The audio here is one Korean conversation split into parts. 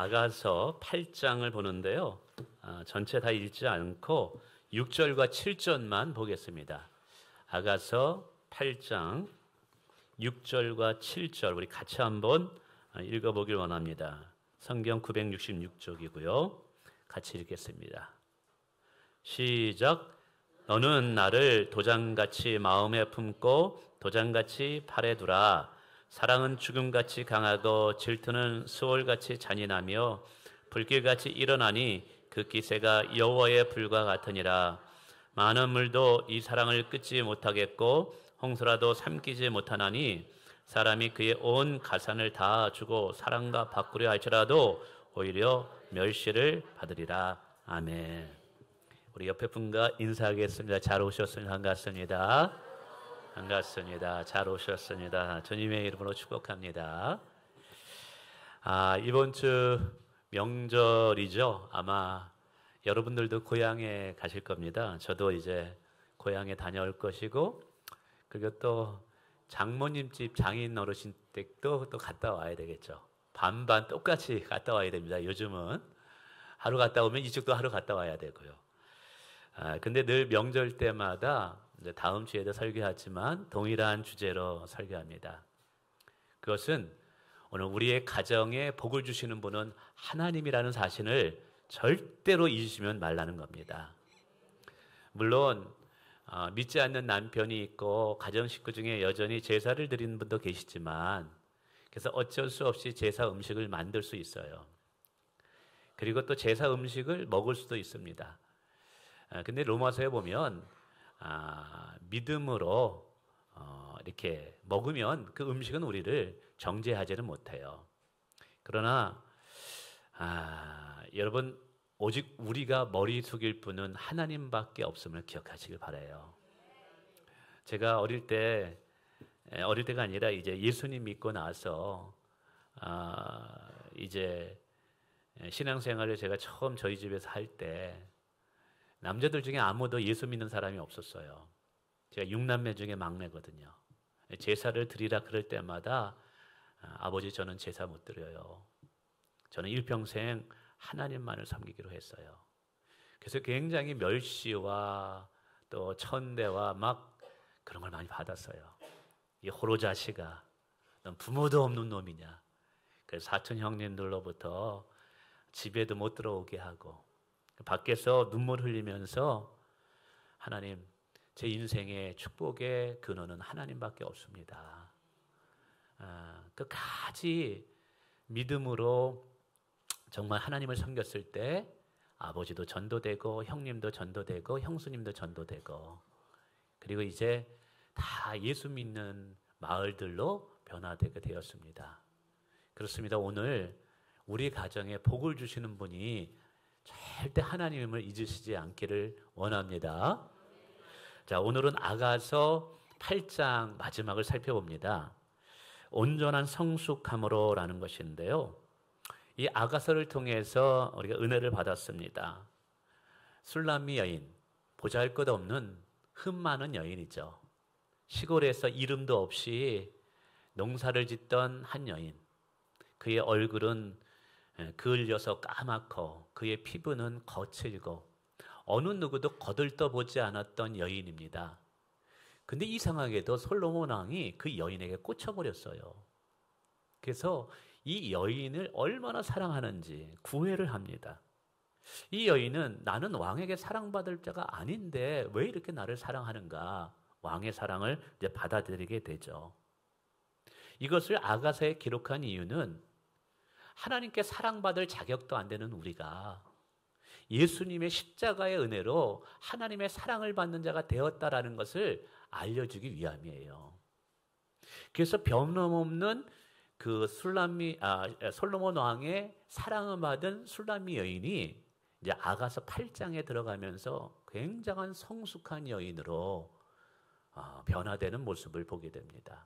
아가서 8장을 보는데요. 전체 다 읽지 않고 6절과 7절만 보겠습니다. 아가서 8장 6절과 7절 우리 같이 한번 읽어보길 원합니다. 성경 966쪽이고요. 같이 읽겠습니다. 시작. 너는 나를 도장같이 마음에 품고 도장같이 팔에 두라. 사랑은 죽음같이 강하고 질투는 수월같이 잔인하며 불길같이 일어나니 그 기세가 여호와의 불과 같으니라. 많은 물도 이 사랑을 끊지 못하겠고 홍수라도 삼키지 못하나니 사람이 그의 온 가산을 다 주고 사랑과 바꾸려 할지라도 오히려 멸시를 받으리라. 아멘. 우리 옆에 분과 인사하겠습니다. 잘 오셨습니다. 반갑습니다. 반갑습니다. 잘 오셨습니다. 주님의 이름으로 축복합니다. 이번 주 명절이죠. 아마 여러분들도 고향에 가실 겁니다. 저도 이제 고향에 다녀올 것이고, 그리고 또 장모님 집 장인 어르신 댁도 또 갔다 와야 되겠죠. 반반 똑같이 갔다 와야 됩니다. 요즘은 하루 갔다 오면 이쪽도 하루 갔다 와야 되고요. 근데 늘 명절 때마다 이제 다음 주에도 설교하지만 동일한 주제로 설교합니다. 그것은 오늘 우리의 가정에 복을 주시는 분은 하나님이라는 사실을 절대로 잊으시면 말라는 겁니다. 물론 믿지 않는 남편이 있고 가정 식구 중에 여전히 제사를 드리는 분도 계시지만, 그래서 어쩔 수 없이 제사 음식을 만들 수 있어요. 그리고 또 제사 음식을 먹을 수도 있습니다. 근데 로마서에 보면 믿음으로 이렇게 먹으면 그 음식은 우리를 정죄하지는 못해요. 그러나 여러분, 오직 우리가 머리 숙일 분은 하나님밖에 없음을 기억하시길 바라요. 제가 어릴 때가 아니라 이제 예수님 믿고 나서 이제 신앙생활을 제가 처음 저희 집에서 할 때 남자들 중에 아무도 예수 믿는 사람이 없었어요. 제가 6남매 중에 막내거든요. 제사를 드리라 그럴 때마다 아버지, 저는 제사 못 드려요. 저는 일평생 하나님만을 섬기기로 했어요. 그래서 굉장히 멸시와 또 천대와 막 그런 걸 많이 받았어요. 이 호로자식아, 넌 부모도 없는 놈이냐. 그래서 사촌 형님들로부터 집에도 못 들어오게 하고, 밖에서 눈물 흘리면서 하나님, 제 인생의 축복의 근원은 하나님밖에 없습니다. 끝까지 믿음으로 정말 하나님을 섬겼을 때 아버지도 전도되고 형님도 전도되고 형수님도 전도되고, 그리고 이제 다 예수 믿는 마을들로 변화되게 되었습니다. 그렇습니다. 오늘 우리 가정에 복을 주시는 분이 절대 하나님을 잊으시지 않기를 원합니다. 자, 오늘은 아가서 8장 마지막을 살펴봅니다. 온전한 성숙함으로라는 것인데요. 이 아가서를 통해서 우리가 은혜를 받았습니다. 술람미 여인, 보잘것없는 흠 많은 여인이죠. 시골에서 이름도 없이 농사를 짓던 한 여인. 그의 얼굴은 그을려서 까맣고 그의 피부는 거칠고 어느 누구도 거들떠보지 않았던 여인입니다. 근데 이상하게도 솔로몬 왕이 그 여인에게 꽂혀버렸어요. 그래서 이 여인을 얼마나 사랑하는지 구애를 합니다. 이 여인은 나는 왕에게 사랑받을 자가 아닌데 왜 이렇게 나를 사랑하는가? 왕의 사랑을 이제 받아들이게 되죠. 이것을 아가서에 기록한 이유는 하나님께 사랑받을 자격도 안 되는 우리가 예수님의 십자가의 은혜로 하나님의 사랑을 받는 자가 되었다라는 것을 알려주기 위함이에요. 그래서 변함없는 그 솔로몬 왕의 사랑을 받은 술람미 여인이 이제 아가서 8장에 들어가면서 굉장한 성숙한 여인으로 변화되는 모습을 보게 됩니다.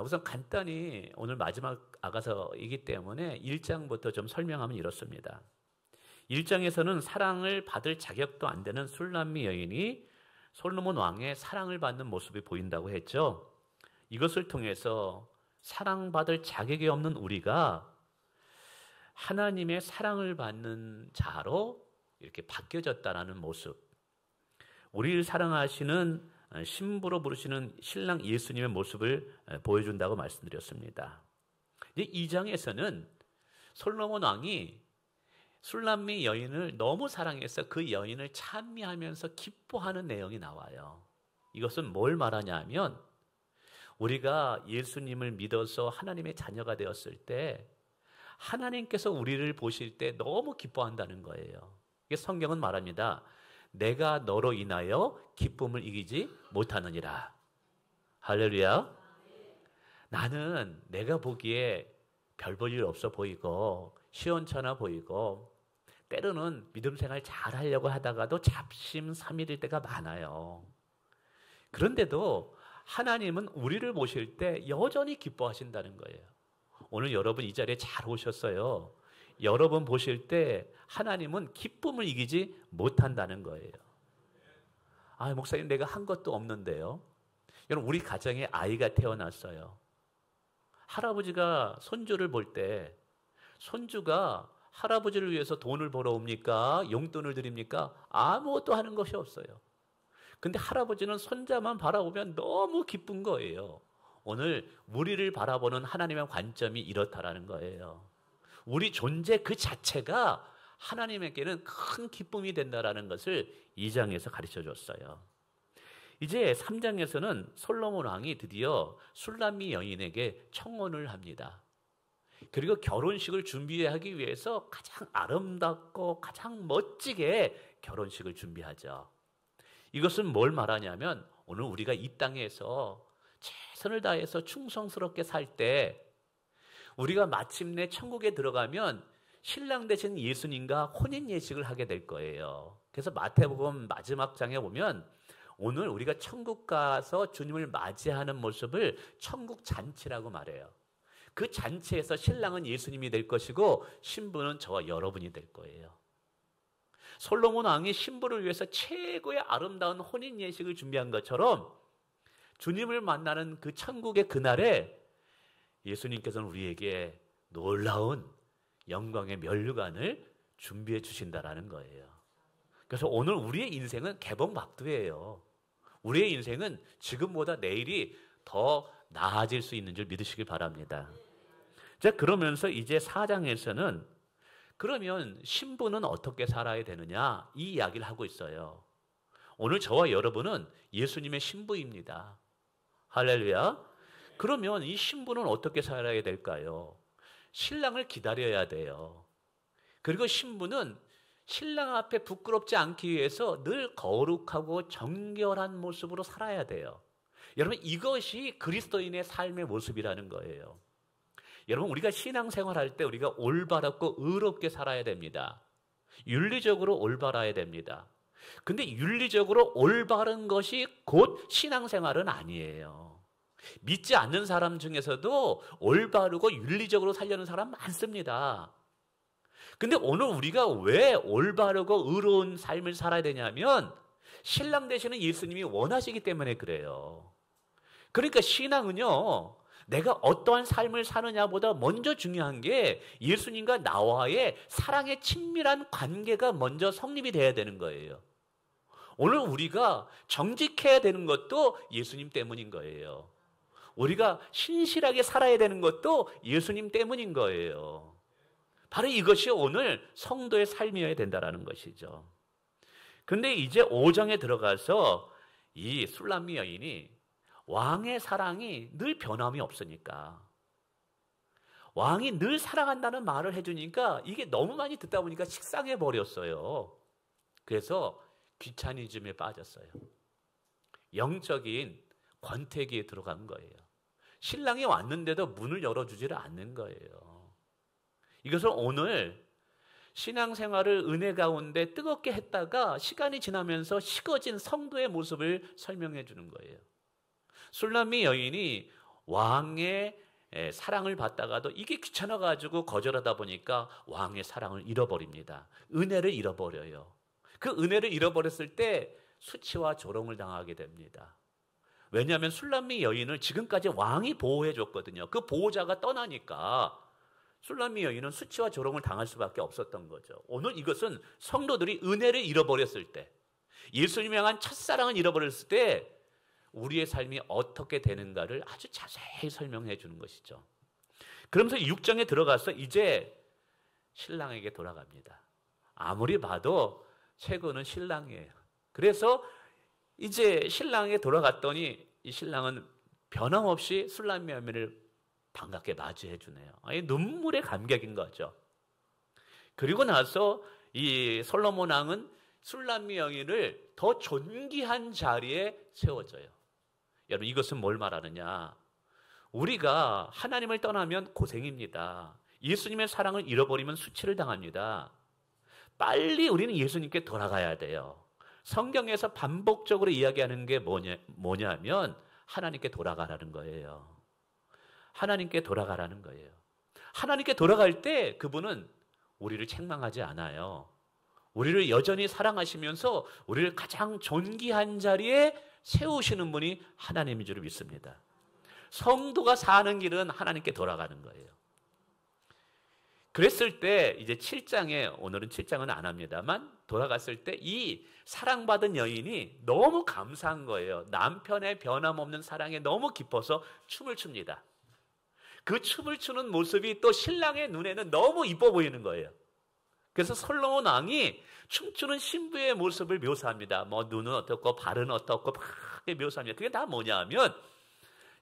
우선 간단히 오늘 마지막 아가서이기 때문에 1장부터 좀 설명하면 이렇습니다. 1장에서는 사랑을 받을 자격도 안 되는 술람미 여인이 솔로몬 왕의 사랑을 받는 모습이 보인다고 했죠. 이것을 통해서 사랑받을 자격이 없는 우리가 하나님의 사랑을 받는 자로 이렇게 바뀌어졌다라는 모습. 우리를 사랑하시는 신부로 부르시는 신랑 예수님의 모습을 보여준다고 말씀드렸습니다. 이제 2장에서는 솔로몬 왕이 술람미 여인을 너무 사랑해서 그 여인을 찬미하면서 기뻐하는 내용이 나와요. 이것은 뭘 말하냐 하면 우리가 예수님을 믿어서 하나님의 자녀가 되었을 때 하나님께서 우리를 보실 때 너무 기뻐한다는 거예요. 이게 성경은 말합니다. 내가 너로 인하여 기쁨을 이기지 못하느니라. 할렐루야. 나는 내가 보기에 별 볼 일 없어 보이고 시원찮아 보이고 때로는 믿음 생활 잘 하려고 하다가도 잡심삼일일 때가 많아요. 그런데도 하나님은 우리를 보실 때 여전히 기뻐하신다는 거예요. 오늘 여러분 이 자리에 잘 오셨어요. 여러분 보실 때 하나님은 기쁨을 이기지 못한다는 거예요. 아, 목사님 내가 한 것도 없는데요. 여러분 우리 가정에 아이가 태어났어요. 할아버지가 손주를 볼 때 손주가 할아버지를 위해서 돈을 벌어옵니까? 용돈을 드립니까? 아무것도 하는 것이 없어요. 근데 할아버지는 손자만 바라보면 너무 기쁜 거예요. 오늘 우리를 바라보는 하나님의 관점이 이렇다라는 거예요. 우리 존재 그 자체가 하나님에게는 큰 기쁨이 된다라는 것을 2장에서 가르쳐 줬어요. 이제 3장에서는 솔로몬 왕이 드디어 술람미 여인에게 청혼을 합니다. 그리고 결혼식을 준비하기 위해서 가장 아름답고 가장 멋지게 결혼식을 준비하죠. 이것은 뭘 말하냐면 오늘 우리가 이 땅에서 최선을 다해서 충성스럽게 살 때 우리가 마침내 천국에 들어가면 신랑 되신 예수님과 혼인 예식을 하게 될 거예요. 그래서 마태복음 마지막 장에 보면 오늘 우리가 천국 가서 주님을 맞이하는 모습을 천국 잔치라고 말해요. 그 잔치에서 신랑은 예수님이 될 것이고 신부는 저와 여러분이 될 거예요. 솔로몬 왕이 신부를 위해서 최고의 아름다운 혼인 예식을 준비한 것처럼 주님을 만나는 그 천국의 그날에 예수님께서는 우리에게 놀라운 영광의 면류관을 준비해 주신다라는 거예요. 그래서 오늘 우리의 인생은 개봉박두예요. 우리의 인생은 지금보다 내일이 더 나아질 수 있는 줄 믿으시길 바랍니다. 자, 그러면서 이제 4장에서는 그러면 신부는 어떻게 살아야 되느냐 이 이야기를 하고 있어요. 오늘 저와 여러분은 예수님의 신부입니다. 할렐루야. 그러면 이 신부는 어떻게 살아야 될까요? 신랑을 기다려야 돼요. 그리고 신부는 신랑 앞에 부끄럽지 않기 위해서 늘 거룩하고 정결한 모습으로 살아야 돼요. 여러분 이것이 그리스도인의 삶의 모습이라는 거예요. 여러분 우리가 신앙생활할 때 우리가 올바르고 의롭게 살아야 됩니다. 윤리적으로 올바라야 됩니다. 근데 윤리적으로 올바른 것이 곧 신앙생활은 아니에요. 믿지 않는 사람 중에서도 올바르고 윤리적으로 살려는 사람 많습니다. 근데 오늘 우리가 왜 올바르고 의로운 삶을 살아야 되냐면 신랑 되시는 예수님이 원하시기 때문에 그래요. 그러니까 신앙은요, 내가 어떠한 삶을 사느냐보다 먼저 중요한 게 예수님과 나와의 사랑의 친밀한 관계가 먼저 성립이 돼야 되는 거예요. 오늘 우리가 정직해야 되는 것도 예수님 때문인 거예요. 우리가 신실하게 살아야 되는 것도 예수님 때문인 거예요. 바로 이것이 오늘 성도의 삶이어야 된다는 것이죠. 근데 이제 5장에 들어가서 이 술람미 여인이 왕의 사랑이 늘 변함이 없으니까 왕이 늘 사랑한다는 말을 해주니까 이게 너무 많이 듣다 보니까 식상해 버렸어요. 그래서 귀차니즘에 빠졌어요. 영적인 권태기에 들어간 거예요. 신랑이 왔는데도 문을 열어주지를 않는 거예요. 이것을 오늘 신앙생활을 은혜 가운데 뜨겁게 했다가 시간이 지나면서 식어진 성도의 모습을 설명해 주는 거예요. 술람미 여인이 왕의 사랑을 받다가도 이게 귀찮아가지고 거절하다 보니까 왕의 사랑을 잃어버립니다. 은혜를 잃어버려요. 그 은혜를 잃어버렸을 때 수치와 조롱을 당하게 됩니다. 왜냐하면 술람미 여인을 지금까지 왕이 보호해 줬거든요. 그 보호자가 떠나니까 술람미 여인은 수치와 조롱을 당할 수밖에 없었던 거죠. 오늘 이것은 성도들이 은혜를 잃어버렸을 때, 예수님을 향한 첫사랑을 잃어버렸을 때 우리의 삶이 어떻게 되는가를 아주 자세히 설명해 주는 것이죠. 그러면서 6장에 들어가서 이제 신랑에게 돌아갑니다. 아무리 봐도 최고는 신랑이에요. 그래서 이제 신랑에게 돌아갔더니 이 신랑은 변함없이 술람미 여인을 반갑게 맞이해 주네요. 눈물의 감격인 거죠. 그리고 나서 이 솔로몬 왕은 술람미 여인을 더 존귀한 자리에 세워져요. 여러분, 이것은 뭘 말하느냐? 우리가 하나님을 떠나면 고생입니다. 예수님의 사랑을 잃어버리면 수치를 당합니다. 빨리 우리는 예수님께 돌아가야 돼요. 성경에서 반복적으로 이야기하는 게 뭐냐면 하나님께 돌아가라는 거예요. 하나님께 돌아가라는 거예요. 하나님께 돌아갈 때 그분은 우리를 책망하지 않아요. 우리를 여전히 사랑하시면서 우리를 가장 존귀한 자리에 세우시는 분이 하나님인 줄 믿습니다. 성도가 사는 길은 하나님께 돌아가는 거예요. 그랬을 때 이제 7장에, 오늘은 7장은 안 합니다만, 돌아갔을 때 이 사랑받은 여인이 너무 감사한 거예요. 남편의 변함없는 사랑에 너무 기뻐서 춤을 춥니다. 그 춤을 추는 모습이 또 신랑의 눈에는 너무 이뻐 보이는 거예요. 그래서 솔로몬 왕이 춤추는 신부의 모습을 묘사합니다. 뭐 눈은 어떻고 발은 어떻고 막 묘사합니다. 그게 다 뭐냐면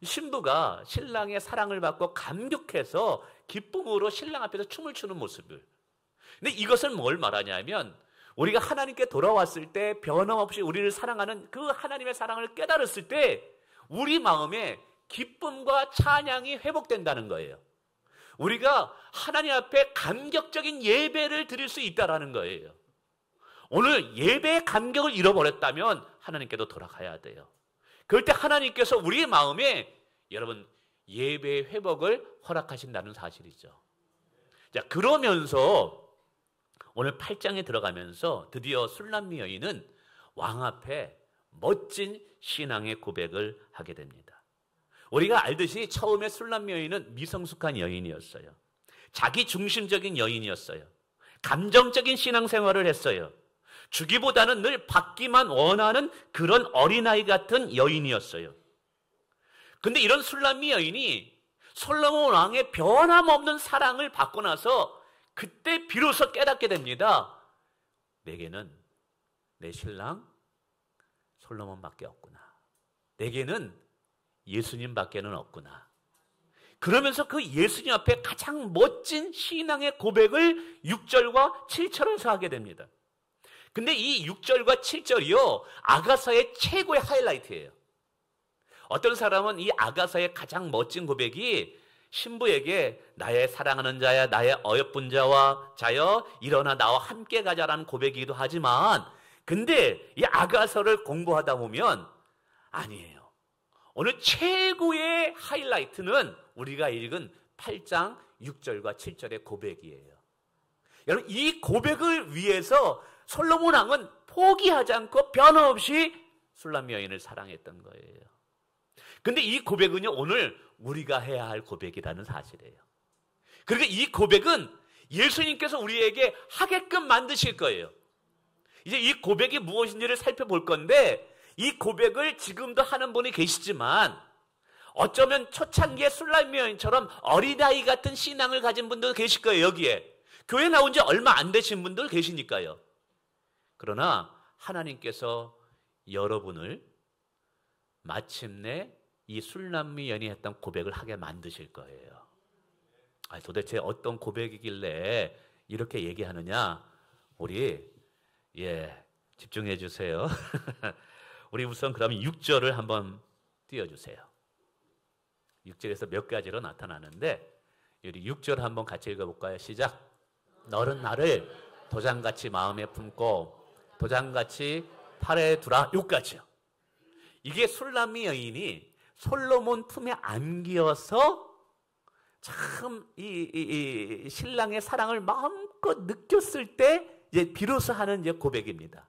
신부가 신랑의 사랑을 받고 감격해서 기쁨으로 신랑 앞에서 춤을 추는 모습을. 근데 이것은 뭘 말하냐면 우리가 하나님께 돌아왔을 때 변함없이 우리를 사랑하는 그 하나님의 사랑을 깨달았을 때 우리 마음에 기쁨과 찬양이 회복된다는 거예요. 우리가 하나님 앞에 감격적인 예배를 드릴 수 있다는 거예요. 오늘 예배의 감격을 잃어버렸다면 하나님께도 돌아가야 돼요. 그럴 때 하나님께서 우리의 마음에 여러분 예배의 회복을 허락하신다는 사실이죠. 자, 그러면서 오늘 8장에 들어가면서 드디어 술람미 여인은 왕 앞에 멋진 신앙의 고백을 하게 됩니다. 우리가 알듯이 처음에 술람미 여인은 미성숙한 여인이었어요. 자기 중심적인 여인이었어요. 감정적인 신앙생활을 했어요. 주기보다는 늘 받기만 원하는 그런 어린아이 같은 여인이었어요. 근데 이런 술람미 여인이 솔로몬 왕의 변함없는 사랑을 받고 나서 그때 비로소 깨닫게 됩니다. 내게는 내 신랑 솔로몬밖에 없구나. 내게는 예수님밖에는 없구나. 그러면서 그 예수님 앞에 가장 멋진 신앙의 고백을 6절과 7절에서 하게 됩니다. 근데 이 6절과 7절이요, 아가서의 최고의 하이라이트예요. 어떤 사람은 이 아가서의 가장 멋진 고백이 신부에게 나의 사랑하는 자야, 나의 어여쁜 자여 일어나 나와 함께 가자라는 고백이기도 하지만, 근데 이 아가서를 공부하다 보면 아니에요. 오늘 최고의 하이라이트는 우리가 읽은 8장 6절과 7절의 고백이에요. 여러분, 이 고백을 위해서 솔로몬 왕은 포기하지 않고 변함없이 술람미 여인을 사랑했던 거예요. 근데 이 고백은요, 오늘 우리가 해야 할 고백이라는 사실이에요. 그러니까 이 고백은 예수님께서 우리에게 하게끔 만드실 거예요. 이제 이 고백이 무엇인지를 살펴볼 건데, 이 고백을 지금도 하는 분이 계시지만 어쩌면 초창기의 술람미 여인처럼 어린아이 같은 신앙을 가진 분도 계실 거예요. 여기에 교회 나온 지 얼마 안 되신 분들 계시니까요. 그러나 하나님께서 여러분을 마침내 이 술람미 여인이 했던 고백을 하게 만드실 거예요. 도대체 어떤 고백이길래 이렇게 얘기하느냐? 우리 집중해 주세요. 우리 우선 그러면 6절을 한번 띄워주세요. 6절에서 몇 가지로 나타나는데 우리 6절 한번 같이 읽어볼까요? 시작. 너는 나를 도장같이 마음에 품고 도장같이 팔에 두라. 여기까지요. 이게 술람미 여인이 솔로몬 품에 안기어서 참 이 신랑의 사랑을 마음껏 느꼈을 때 이제 비로소 하는 이제 고백입니다.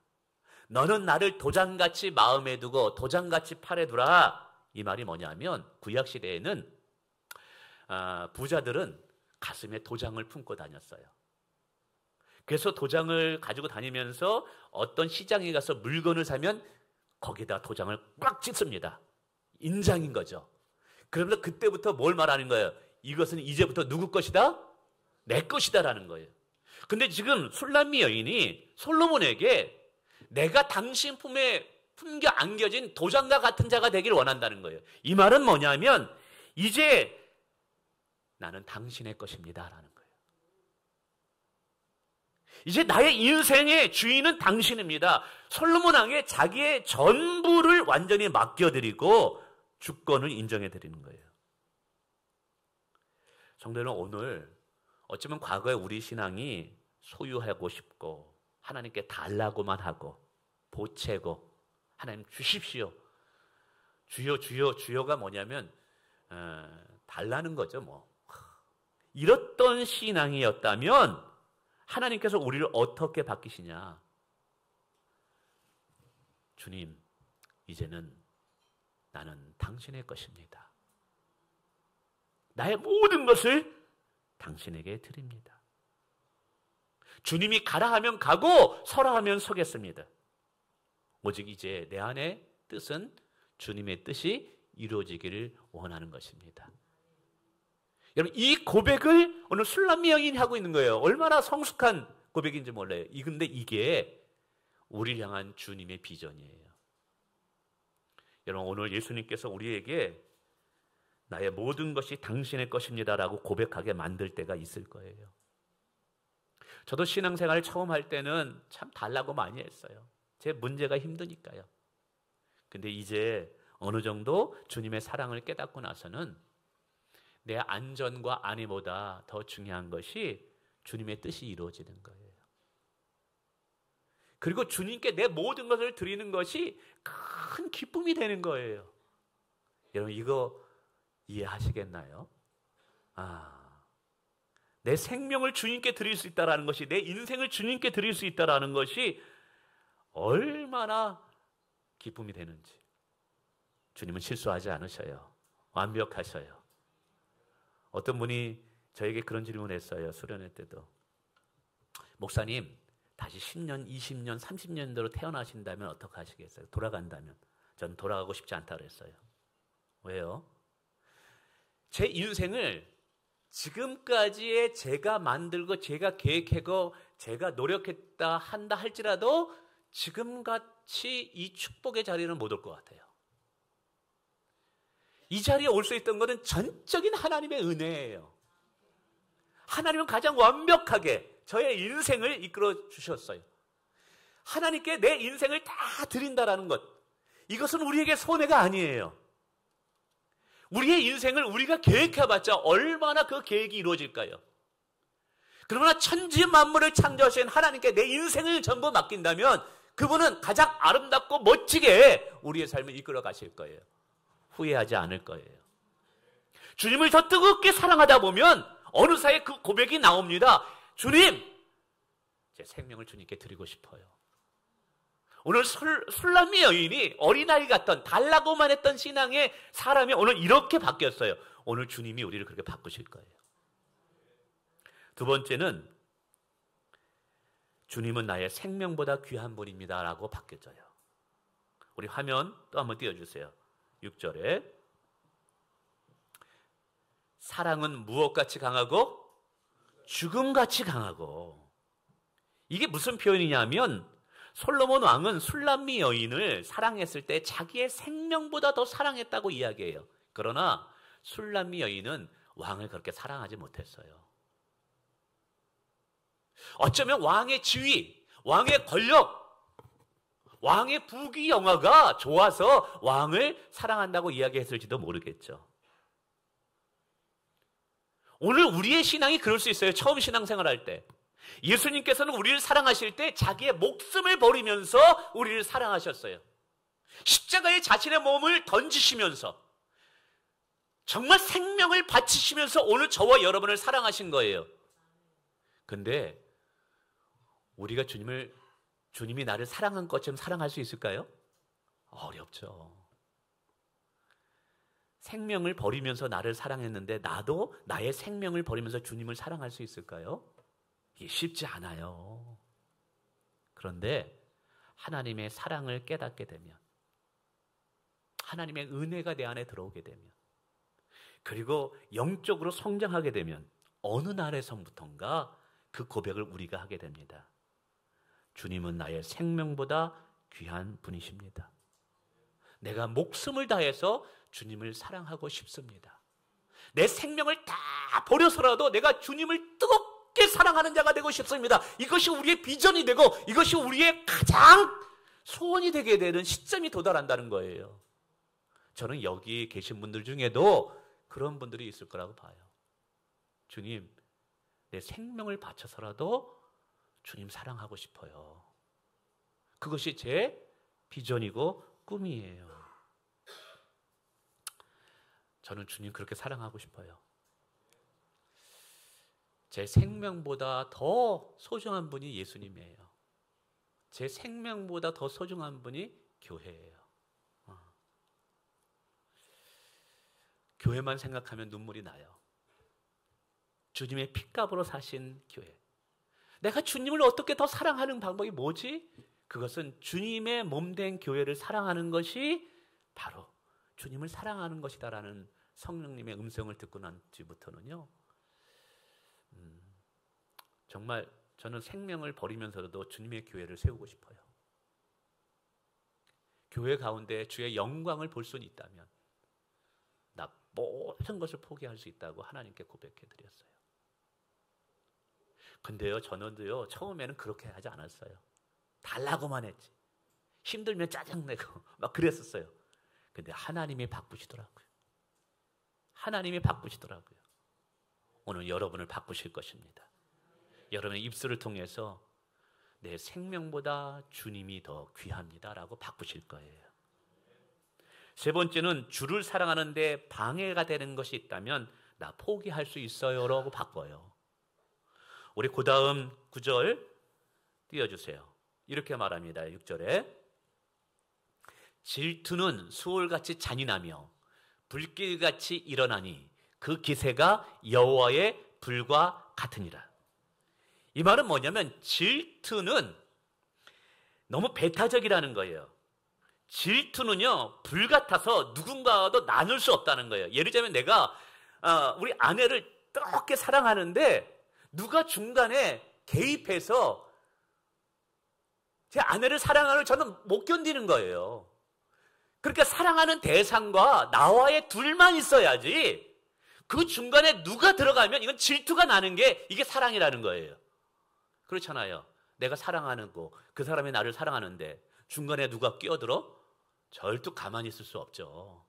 너는 나를 도장같이 마음에 두고 도장같이 팔에 두라. 이 말이 뭐냐면 구약 시대에는 부자들은 가슴에 도장을 품고 다녔어요. 그래서 도장을 가지고 다니면서 어떤 시장에 가서 물건을 사면 거기다 도장을 꽉 찍습니다. 인장인 거죠. 그러면서 그때부터 뭘 말하는 거예요? 이것은 이제부터 누구 것이다? 내 것이다라는 거예요. 근데 지금 술람미 여인이 솔로몬에게 내가 당신 품에 품겨 안겨진 도장과 같은 자가 되길 원한다는 거예요. 이 말은 뭐냐면 이제 나는 당신의 것입니다라는 거예요. 이제 나의 인생의 주인은 당신입니다. 솔로몬 왕에 자기의 전부를 완전히 맡겨드리고 주권을 인정해드리는 거예요. 성도는 오늘 어쩌면 과거에 우리 신앙이 소유하고 싶고 하나님께 달라고만 하고 보채고 하나님 주십시오. 주여 주여 주여가 뭐냐면 달라는 거죠. 뭐 이렇던 신앙이었다면 하나님께서 우리를 어떻게 바뀌시냐? 주님, 이제는 나는 당신의 것입니다. 나의 모든 것을 당신에게 드립니다. 주님이 가라 하면 가고 서라 하면 서겠습니다. 오직 이제 내 안의 뜻은 주님의 뜻이 이루어지기를 원하는 것입니다. 여러분, 이 고백을 오늘 술람미 여인이 하고 있는 거예요. 얼마나 성숙한 고백인지 몰라요. 근데 이게 우리를 향한 주님의 비전이에요. 여러분, 오늘 예수님께서 우리에게 나의 모든 것이 당신의 것입니다라고 고백하게 만들 때가 있을 거예요. 저도 신앙생활을 처음 할 때는 참 달라고 많이 했어요. 제 문제가 힘드니까요. 근데 이제 어느 정도 주님의 사랑을 깨닫고 나서는 내 안전과 안위보다 더 중요한 것이 주님의 뜻이 이루어지는 거예요. 그리고 주님께 내 모든 것을 드리는 것이 큰 기쁨이 되는 거예요. 여러분, 이거 이해하시겠나요? 내 생명을 주님께 드릴 수 있다는 것이, 내 인생을 주님께 드릴 수 있다는 것이 얼마나 기쁨이 되는지. 주님은 실수하지 않으셔요. 완벽하셔요. 어떤 분이 저에게 그런 질문을 했어요. 수련회 때도. 목사님, 다시 10년, 20년, 30년대로 태어나신다면 어떻게 하시겠어요? 돌아간다면. 저는 돌아가고 싶지 않다고 그랬어요. 왜요? 제 인생을 지금까지의 제가 만들고 제가 계획하고 제가 노력했다 한다 할지라도 지금같이 이 축복의 자리는 못 올 것 같아요. 이 자리에 올 수 있던 것은 전적인 하나님의 은혜예요. 하나님은 가장 완벽하게 저의 인생을 이끌어 주셨어요. 하나님께 내 인생을 다 드린다라는 것, 이것은 우리에게 손해가 아니에요. 우리의 인생을 우리가 계획해봤자 얼마나 그 계획이 이루어질까요? 그러나 천지 만물을 창조하신 하나님께 내 인생을 전부 맡긴다면 그분은 가장 아름답고 멋지게 우리의 삶을 이끌어 가실 거예요. 후회하지 않을 거예요. 주님을 더 뜨겁게 사랑하다 보면 어느 사이에 그 고백이 나옵니다. 주님, 제 생명을 주님께 드리고 싶어요. 오늘 술람미 여인이 어린아이 같던 달라고만 했던 신앙의 사람이 오늘 이렇게 바뀌었어요. 오늘 주님이 우리를 그렇게 바꾸실 거예요. 두 번째는 주님은 나의 생명보다 귀한 분입니다 라고 바뀌어져요. 우리 화면 또 한번 띄워주세요. 6절에 사랑은 무엇같이 강하고 죽음같이 강하고. 이게 무슨 표현이냐면 솔로몬 왕은 술람미 여인을 사랑했을 때 자기의 생명보다 더 사랑했다고 이야기해요. 그러나 술람미 여인은 왕을 그렇게 사랑하지 못했어요. 어쩌면 왕의 지위, 왕의 권력, 왕의 부귀영화가 좋아서 왕을 사랑한다고 이야기했을지도 모르겠죠. 오늘 우리의 신앙이 그럴 수 있어요. 처음 신앙생활할 때. 예수님께서는 우리를 사랑하실 때 자기의 목숨을 버리면서 우리를 사랑하셨어요. 십자가에 자신의 몸을 던지시면서 정말 생명을 바치시면서 오늘 저와 여러분을 사랑하신 거예요. 근데 우리가 주님이 나를 사랑한 것처럼 사랑할 수 있을까요? 어렵죠. 생명을 버리면서 나를 사랑했는데 나도 나의 생명을 버리면서 주님을 사랑할 수 있을까요? 이게 쉽지 않아요. 그런데 하나님의 사랑을 깨닫게 되면, 하나님의 은혜가 내 안에 들어오게 되면, 그리고 영적으로 성장하게 되면 어느 날에서부턴가 그 고백을 우리가 하게 됩니다. 주님은 나의 생명보다 귀한 분이십니다. 내가 목숨을 다해서 주님을 사랑하고 싶습니다. 내 생명을 다 버려서라도 내가 주님을 뜨겁게 사랑하는 자가 되고 싶습니다. 이것이 우리의 비전이 되고 이것이 우리의 가장 소원이 되게 되는 시점이 도달한다는 거예요. 저는 여기 계신 분들 중에도 그런 분들이 있을 거라고 봐요. 주님, 내 생명을 바쳐서라도 주님 사랑하고 싶어요. 그것이 제 비전이고 꿈이에요. 저는 주님 그렇게 사랑하고 싶어요. 제 생명보다 더 소중한 분이 예수님이에요. 제 생명보다 더 소중한 분이 교회예요. 교회만 생각하면 눈물이 나요. 주님의 핏값으로 사신 교회. 내가 주님을 어떻게 더 사랑하는 방법이 뭐지? 그것은 주님의 몸된 교회를 사랑하는 것이 바로 주님을 사랑하는 것이다라는 성령님의 음성을 듣고 난 뒤부터는요, 정말 저는 생명을 버리면서도 주님의 교회를 세우고 싶어요. 교회 가운데 주의 영광을 볼 수는 있다면 나 모든 것을 포기할 수 있다고 하나님께 고백해 드렸어요. 근데요, 저는요, 처음에는 그렇게 하지 않았어요. 달라고만 했지. 힘들면 짜증내고 막 그랬었어요. 근데 하나님이 바꾸시더라고요. 하나님이 바꾸시더라고요. 오늘 여러분을 바꾸실 것입니다. 여러분의 입술을 통해서 내 생명보다 주님이 더 귀합니다라고 바꾸실 거예요. 세 번째는 주를 사랑하는데 방해가 되는 것이 있다면 나 포기할 수 있어요라고 바꿔요. 우리 그 다음 9절 띄워주세요. 이렇게 말합니다. 6절에 질투는 수월같이 잔인하며 불길같이 일어나니 그 기세가 여호와의 불과 같으니라. 이 말은 뭐냐면 질투는 너무 배타적이라는 거예요. 질투는요, 불 같아서 누군가와도 나눌 수 없다는 거예요. 예를 들자면 내가 우리 아내를 뜨겁게 사랑하는데 누가 중간에 개입해서 제 아내를 사랑하는 저는 못 견디는 거예요. 그러니까 사랑하는 대상과 나와의 둘만 있어야지 그 중간에 누가 들어가면 이건 질투가 나는 게 이게 사랑이라는 거예요. 그렇잖아요. 내가 사랑하는 거, 그 사람이 나를 사랑하는데 중간에 누가 끼어들어? 절대 가만히 있을 수 없죠.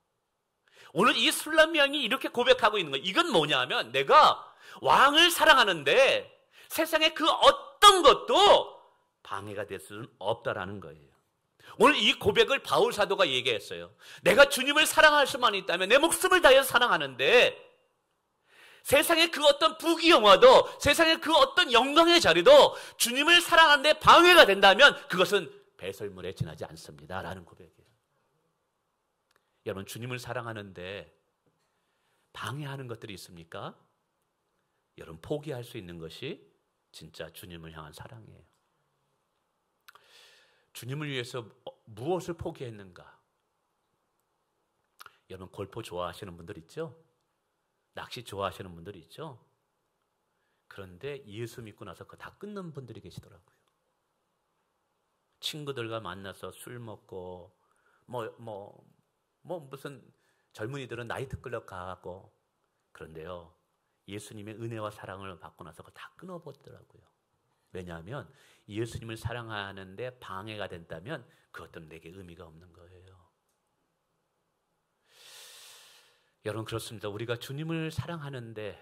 오늘 이 술람 양이 이렇게 고백하고 있는 거예요. 이건 뭐냐면 내가 왕을 사랑하는데 세상에 그 어떤 것도 방해가 될 수는 없다라는 거예요. 오늘 이 고백을 바울 사도가 얘기했어요. 내가 주님을 사랑할 수만 있다면 내 목숨을 다해서 사랑하는데 세상의 그 어떤 부귀영화도 세상의 그 어떤 영광의 자리도 주님을 사랑하는데 방해가 된다면 그것은 배설물에 지나지 않습니다 라는 고백이에요. 여러분, 주님을 사랑하는데 방해하는 것들이 있습니까? 여러분, 포기할 수 있는 것이 진짜 주님을 향한 사랑이에요. 주님을 위해서 무엇을 포기했는가? 여러분, 골프 좋아하시는 분들 있죠? 낚시 좋아하시는 분들 있죠? 그런데 예수 믿고 나서 그거 다 끊는 분들이 계시더라고요. 친구들과 만나서 술 먹고 무슨 젊은이들은 나이트클럽 가고 그런데요, 예수님의 은혜와 사랑을 받고 나서 그거 다 끊어버리더라고요. 왜냐하면 예수님을 사랑하는데 방해가 된다면 그것도 내게 의미가 없는 거예요. 여러분, 그렇습니다. 우리가 주님을 사랑하는데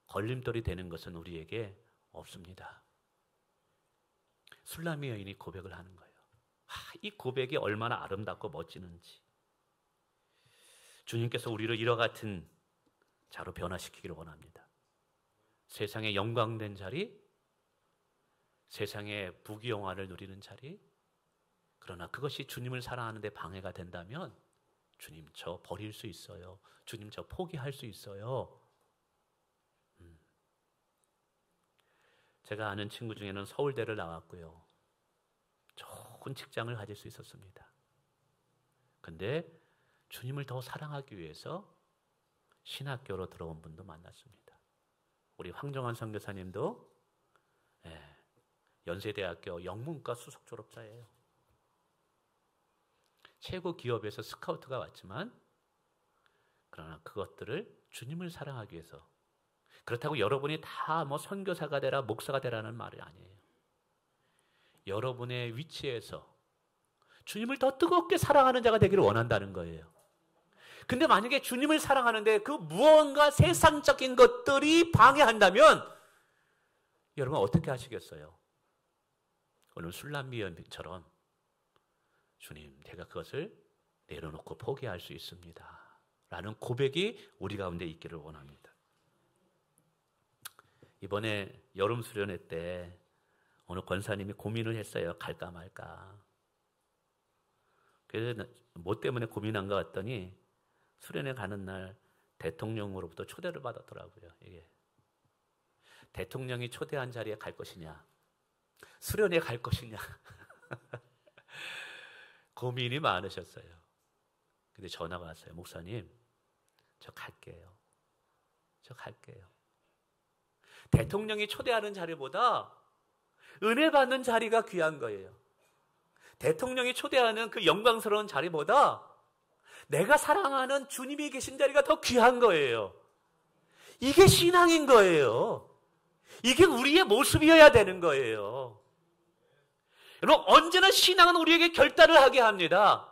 걸림돌이 되는 것은 우리에게 없습니다. 술람이 여인이 고백을 하는 거예요. 이 고백이 얼마나 아름답고 멋지는지. 주님께서 우리를 이와 같은 자로 변화시키기를 원합니다. 세상의 영광된 자리, 세상의 부귀영화를 누리는 자리, 그러나 그것이 주님을 사랑하는 데 방해가 된다면 주님, 저 버릴 수 있어요. 주님, 저 포기할 수 있어요. 제가 아는 친구 중에는 서울대를 나왔고요. 좋은 직장을 가질 수 있었습니다. 근데 주님을 더 사랑하기 위해서 신학교로 들어온 분도 만났습니다. 우리 황정환 선교사님도 연세대학교 영문과 수석 졸업자예요. 최고 기업에서 스카우트가 왔지만 그러나 그것들을 주님을 사랑하기 위해서, 그렇다고 여러분이 다 뭐 선교사가 되라 목사가 되라는 말이 아니에요. 여러분의 위치에서 주님을 더 뜨겁게 사랑하는 자가 되기를 원한다는 거예요. 근데 만약에 주님을 사랑하는데 그 무언가 세상적인 것들이 방해한다면 여러분 어떻게 하시겠어요? 오늘 술람미연처럼 주님, 내가 그것을 내려놓고 포기할 수 있습니다 라는 고백이 우리 가운데 있기를 원합니다. 이번에 여름 수련회 때 오늘 권사님이 고민을 했어요. 갈까 말까. 그래서 뭐 때문에 고민한가 했더니 수련회 가는 날 대통령으로부터 초대를 받았더라고요. 이게 대통령이 초대한 자리에 갈 것이냐, 수련회 갈 것이냐 고민이 많으셨어요. 근데 전화가 왔어요. 목사님, 저 갈게요. 대통령이 초대하는 자리보다 은혜 받는 자리가 귀한 거예요. 대통령이 초대하는 그 영광스러운 자리보다 내가 사랑하는 주님이 계신 자리가 더 귀한 거예요. 이게 신앙인 거예요. 이게 우리의 모습이어야 되는 거예요. 여러분, 언제나 신앙은 우리에게 결단을 하게 합니다.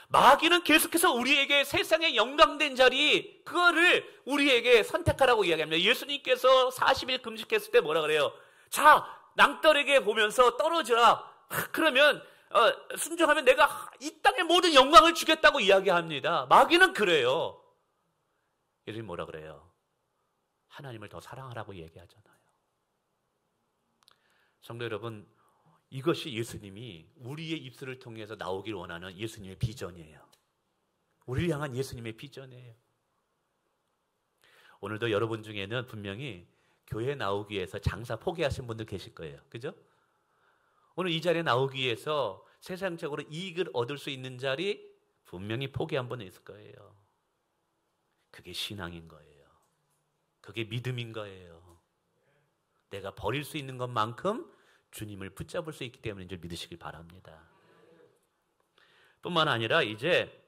마귀는 계속해서 우리에게 세상의 영광된 자리, 그거를 우리에게 선택하라고 이야기합니다. 예수님께서 40일 금식했을 때 뭐라 그래요? 자, 낭떠러게 보면서 떨어지라. 그러면 순종하면 내가 이 땅의 모든 영광을 주겠다고 이야기합니다. 마귀는 그래요. 예수님 뭐라 그래요? 하나님을 더 사랑하라고 얘기하잖아요. 성도 여러분, 이것이 예수님이 우리의 입술을 통해서 나오길 원하는 예수님의 비전이에요. 우리를 향한 예수님의 비전이에요. 오늘도 여러분 중에는 분명히 교회에 나오기 위해서 장사 포기하신 분들 계실 거예요. 그죠? 오늘 이 자리에 나오기 위해서 세상적으로 이익을 얻을 수 있는 자리 분명히 포기한 분은 있을 거예요. 그게 신앙인 거예요. 그게 믿음인 거예요. 내가 버릴 수 있는 것만큼 주님을 붙잡을 수 있기 때문인 줄 믿으시길 바랍니다. 뿐만 아니라 이제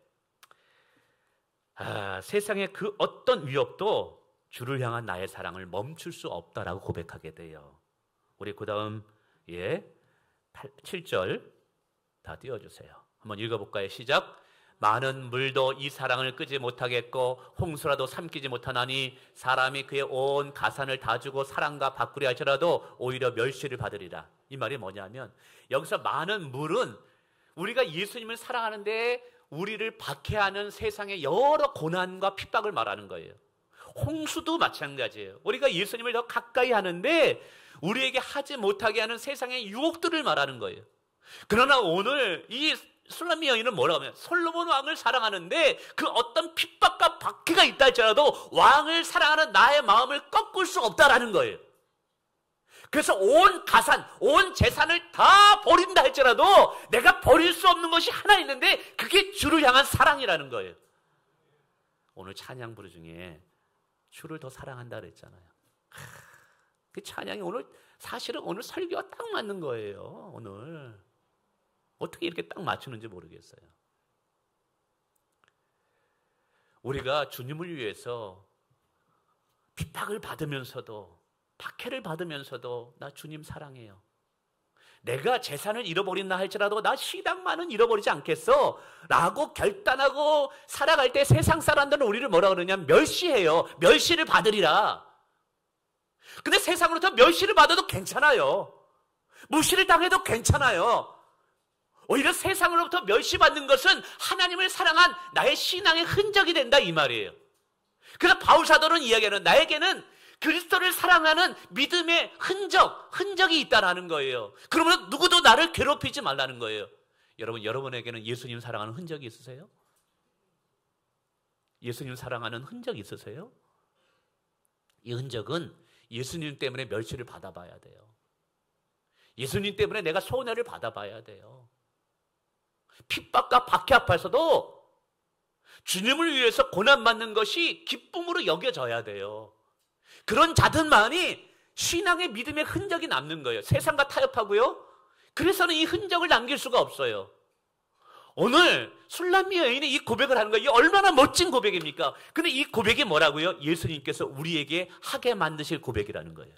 세상의 그 어떤 위협도 주를 향한 나의 사랑을 멈출 수 없다라고 고백하게 돼요. 우리 그 다음 7절 다 띄워주세요. 한번 읽어볼까요? 시작. 많은 물도 이 사랑을 끄지 못하겠고 홍수라도 삼키지 못하나니 사람이 그의 온 가산을 다 주고 사랑과 바꾸려 할지라도 오히려 멸시를 받으리라. 이 말이 뭐냐면 여기서 많은 물은 우리가 예수님을 사랑하는데 우리를 박해하는 세상의 여러 고난과 핍박을 말하는 거예요. 홍수도 마찬가지예요. 우리가 예수님을 더 가까이 하는데 우리에게 하지 못하게 하는 세상의 유혹들을 말하는 거예요. 그러나 오늘 이 술람미 여인은 뭐라고 하면 솔로몬 왕을 사랑하는데 그 어떤 핍박과 박해가 있다 할지라도 왕을 사랑하는 나의 마음을 꺾을 수 없다라는 거예요. 그래서 온 가산, 온 재산을 다 버린다 할지라도 내가 버릴 수 없는 것이 하나 있는데 그게 주를 향한 사랑이라는 거예요. 오늘 찬양 부르 중에 주를 더 사랑한다 그랬잖아요. 그 찬양이 오늘 사실은 오늘 설교가 딱 맞는 거예요. 오늘 어떻게 이렇게 딱 맞추는지 모르겠어요. 우리가 주님을 위해서 핍박을 받으면서도 박해를 받으면서도 나 주님 사랑해요. 내가 재산을 잃어버린다 할지라도 나 시당만은 잃어버리지 않겠어 라고 결단하고 살아갈 때 세상 사람들은 우리를 뭐라 그러냐면 멸시해요. 멸시를 받으리라. 근데 세상으로부터 멸시를 받아도 괜찮아요. 무시를 당해도 괜찮아요. 오히려 세상으로부터 멸시받는 것은 하나님을 사랑한 나의 신앙의 흔적이 된다 이 말이에요. 그래서 바울 사도는 이야기하는 나에게는 그리스도를 사랑하는 믿음의 흔적이 있다라는 거예요. 그러면 누구도 나를 괴롭히지 말라는 거예요. 여러분, 여러분에게는 예수님 사랑하는 흔적이 있으세요? 예수님 사랑하는 흔적이 있으세요? 이 흔적은 예수님 때문에 멸시를 받아봐야 돼요. 예수님 때문에 내가 손해를 받아봐야 돼요. 핍박과 박해 앞에서도 주님을 위해서 고난받는 것이 기쁨으로 여겨져야 돼요. 그런 자들만이 신앙의 믿음의 흔적이 남는 거예요. 세상과 타협하고요. 그래서는 이 흔적을 남길 수가 없어요. 오늘 술람미 여인이 이 고백을 하는 거예요. 이 얼마나 멋진 고백입니까? 근데 이 고백이 뭐라고요? 예수님께서 우리에게 하게 만드실 고백이라는 거예요.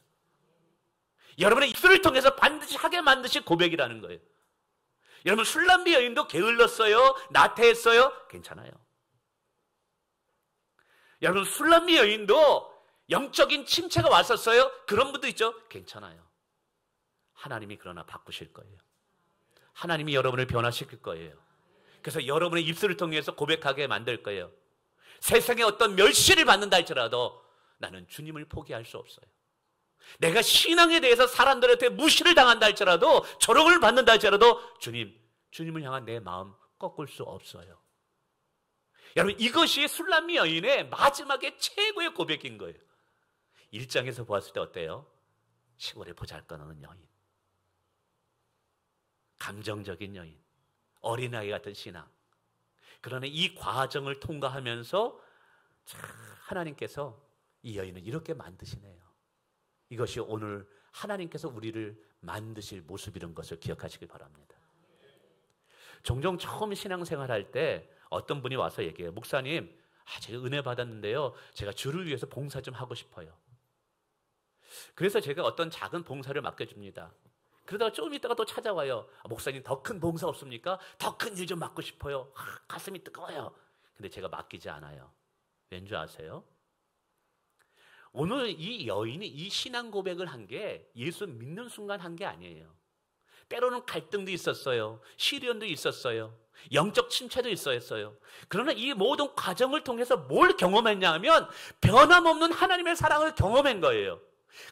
여러분의 입술을 통해서 반드시 하게 만드실 고백이라는 거예요. 여러분, 술람미 여인도 게을렀어요? 나태했어요? 괜찮아요. 여러분, 술람미 여인도 영적인 침체가 왔었어요? 그런 분도 있죠? 괜찮아요. 하나님이 그러나 바꾸실 거예요. 하나님이 여러분을 변화시킬 거예요. 그래서 여러분의 입술을 통해서 고백하게 만들 거예요. 세상에 어떤 멸시를 받는다 할지라도 나는 주님을 포기할 수 없어요. 내가 신앙에 대해서 사람들한테 무시를 당한다 할지라도, 조롱을 받는다 할지라도 주님을 향한 내 마음 꺾을 수 없어요. 여러분, 이것이 술람미 여인의 마지막에 최고의 고백인 거예요. 1장에서 보았을 때 어때요? 시골에 보잘것없는 여인, 감정적인 여인, 어린아이 같은 신앙. 그러나 이 과정을 통과하면서 하나님께서 이 여인을 이렇게 만드시네요. 이것이 오늘 하나님께서 우리를 만드실 모습이라는 것을 기억하시길 바랍니다. 종종 처음 신앙생활할 때 어떤 분이 와서 얘기해요. 목사님, 제가 은혜 받았는데요, 제가 주를 위해서 봉사 좀 하고 싶어요. 그래서 제가 어떤 작은 봉사를 맡겨줍니다. 그러다가 조금 있다가 또 찾아와요. 목사님, 더 큰 봉사 없습니까? 더 큰 일 좀 맡고 싶어요. 가슴이 뜨거워요. 근데 제가 맡기지 않아요. 왠지 아세요? 오늘 이 여인이 이 신앙 고백을 한 게 예수 믿는 순간 한 게 아니에요. 때로는 갈등도 있었어요. 시련도 있었어요. 영적 침체도 있었어요. 그러나 이 모든 과정을 통해서 뭘 경험했냐 하면 변함없는 하나님의 사랑을 경험한 거예요.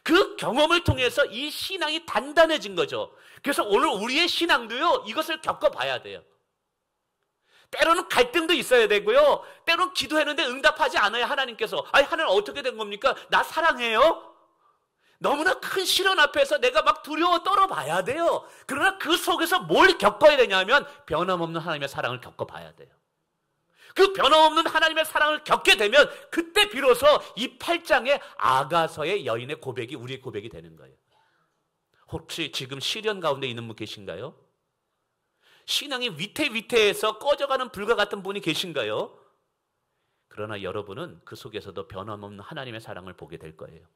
그 경험을 통해서 이 신앙이 단단해진 거죠. 그래서 오늘 우리의 신앙도요, 이것을 겪어봐야 돼요. 때로는 갈등도 있어야 되고요, 때로는 기도했는데 응답하지 않아요. 하나님께서 하나님 어떻게 된 겁니까? 나 사랑해요? 너무나 큰 시련 앞에서 내가 막 두려워 떨어봐야 돼요. 그러나 그 속에서 뭘 겪어야 되냐면 변함없는 하나님의 사랑을 겪어봐야 돼요. 그 변함없는 하나님의 사랑을 겪게 되면 그때 비로소 이 8장의 아가서의 여인의 고백이 우리의 고백이 되는 거예요. 혹시 지금 시련 가운데 있는 분 계신가요? 신앙이 위태위태해서 꺼져가는 불과 같은 분이 계신가요? 그러나 여러분은 그 속에서도 변함없는 하나님의 사랑을 보게 될 거예요.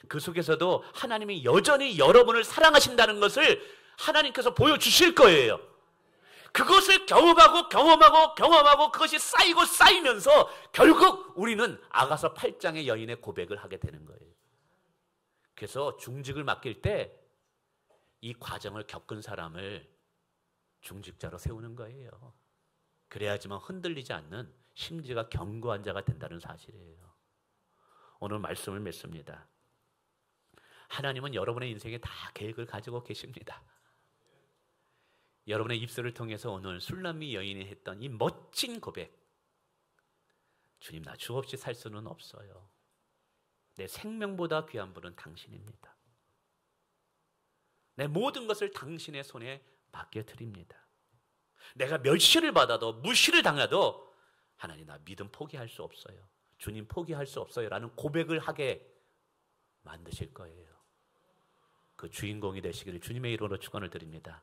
그 속에서도 하나님이 여전히 여러분을 사랑하신다는 것을 하나님께서 보여주실 거예요. 그것을 경험하고 그것이 쌓이고 쌓이면서 결국 우리는 아가서 8장의 여인의 고백을 하게 되는 거예요. 그래서 중직을 맡길 때 이 과정을 겪은 사람을 중직자로 세우는 거예요. 그래야지만 흔들리지 않는 심지가 견고한 자가 된다는 사실이에요. 오늘 말씀을 맺습니다. 하나님은 여러분의 인생에 다 계획을 가지고 계십니다. 여러분의 입술을 통해서 오늘 술람미 여인이 했던 이 멋진 고백, 주님, 나 주 없이 살 수는 없어요. 내 생명보다 귀한 분은 당신입니다. 내 모든 것을 당신의 손에 맡겨드립니다. 내가 멸시를 받아도 무시를 당해도 하나님, 나 믿음 포기할 수 없어요. 주님 포기할 수 없어요 라는 고백을 하게 만드실 거예요. 그 주인공이 되시기를 주님의 이름으로 축원을 드립니다.